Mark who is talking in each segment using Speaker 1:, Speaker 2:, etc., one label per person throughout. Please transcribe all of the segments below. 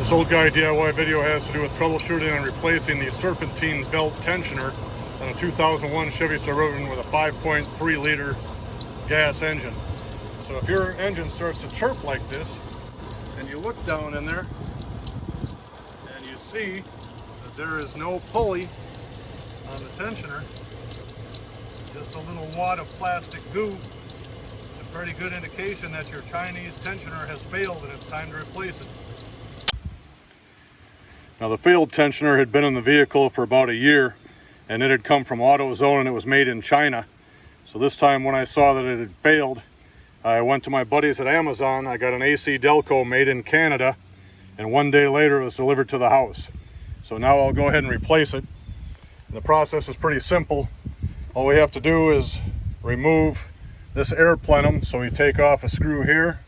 Speaker 1: This old guy DIY video has to do with troubleshooting and replacing the Serpentine belt tensioner on a 2001 Chevy Suburban with a 5.3 liter gas engine. So if your engine starts to chirp like this, and you look down in there, and you see that there is no pulley on the tensioner, just a little wad of plastic goo, it's a pretty good indication that your Chinese tensioner has failed and it's time to replace it. Now the failed tensioner had been in the vehicle for about a year, and it had come from AutoZone and it was made in China. So this time when I saw that it had failed, I went to my buddies at Amazon. I got an AC Delco made in Canada, and one day later it was delivered to the house. So now I'll go ahead and replace it. And the process is pretty simple. All we have to do is remove this air plenum. So we take off a screw here,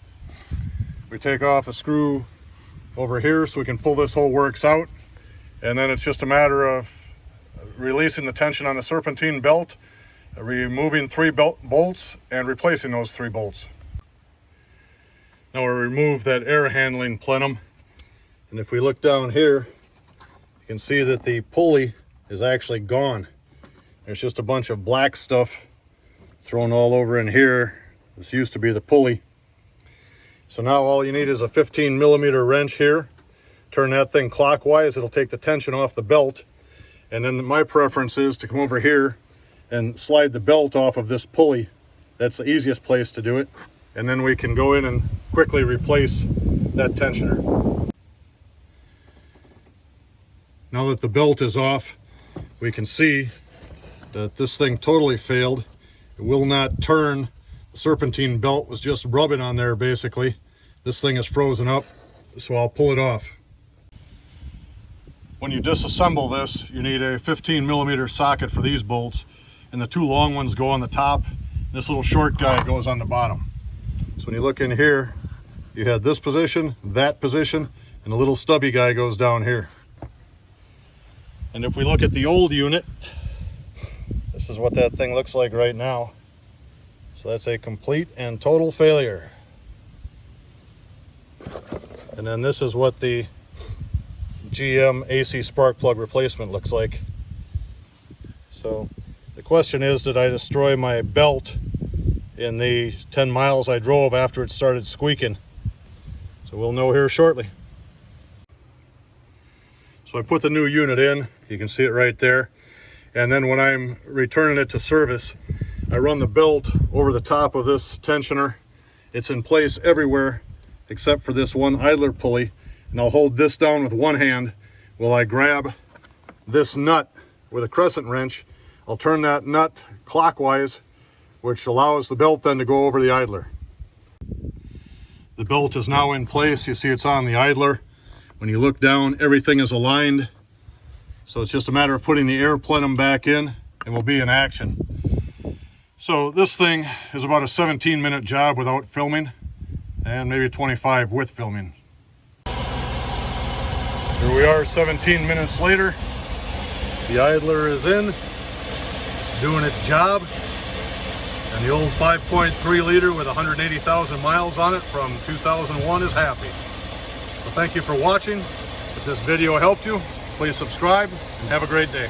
Speaker 1: we take off a screw over here so we can pull this whole works out, and then it's just a matter of releasing the tension on the Serpentine belt, removing 3 bolts and replacing those 3 bolts. Now we'll remove that air handling plenum, and if we look down here you can see that the pulley is actually gone. There's just a bunch of black stuff thrown all over in here. This used to be the pulley. So now all you need is a 15mm wrench here. Turn that thing clockwise, it'll take the tension off the belt. And then my preference is to come over here and slide the belt off of this pulley. That's the easiest place to do it. And then we can go in and quickly replace that tensioner. Now that the belt is off, we can see that this thing totally failed. It will not turn. The Serpentine belt was just rubbing on there basically. This thing is frozen up, so I'll pull it off. When you disassemble this, you need a 15mm socket for these bolts, and the 2 long ones go on the top. This little short guy goes on the bottom. So when you look in here, you had this position, that position, and the little stubby guy goes down here. And if we look at the old unit, this is what that thing looks like right now. So that's a complete and total failure. And then this is what the GM AC spark plug replacement looks like. So the question is, did I destroy my belt in the 10 miles I drove after it started squeaking? So we'll know here shortly. So I put the new unit in, you can see it right there. And then when I'm returning it to service, I run the belt over the top of this tensioner. It's in place everywhere except for this one idler pulley. And I'll hold this down with one hand while I grab this nut with a crescent wrench. I'll turn that nut clockwise, which allows the belt then to go over the idler. The belt is now in place. You see it's on the idler. When you look down, everything is aligned. So it's just a matter of putting the air plenum back in and we'll be in action. So this thing is about a 17-minute job without filming, and maybe 25 with filming. Here we are 17 minutes later. The idler is in, doing its job, and the old 5.3 liter with 180,000 miles on it from 2001 is happy. So thank you for watching. If this video helped you, please subscribe and have a great day.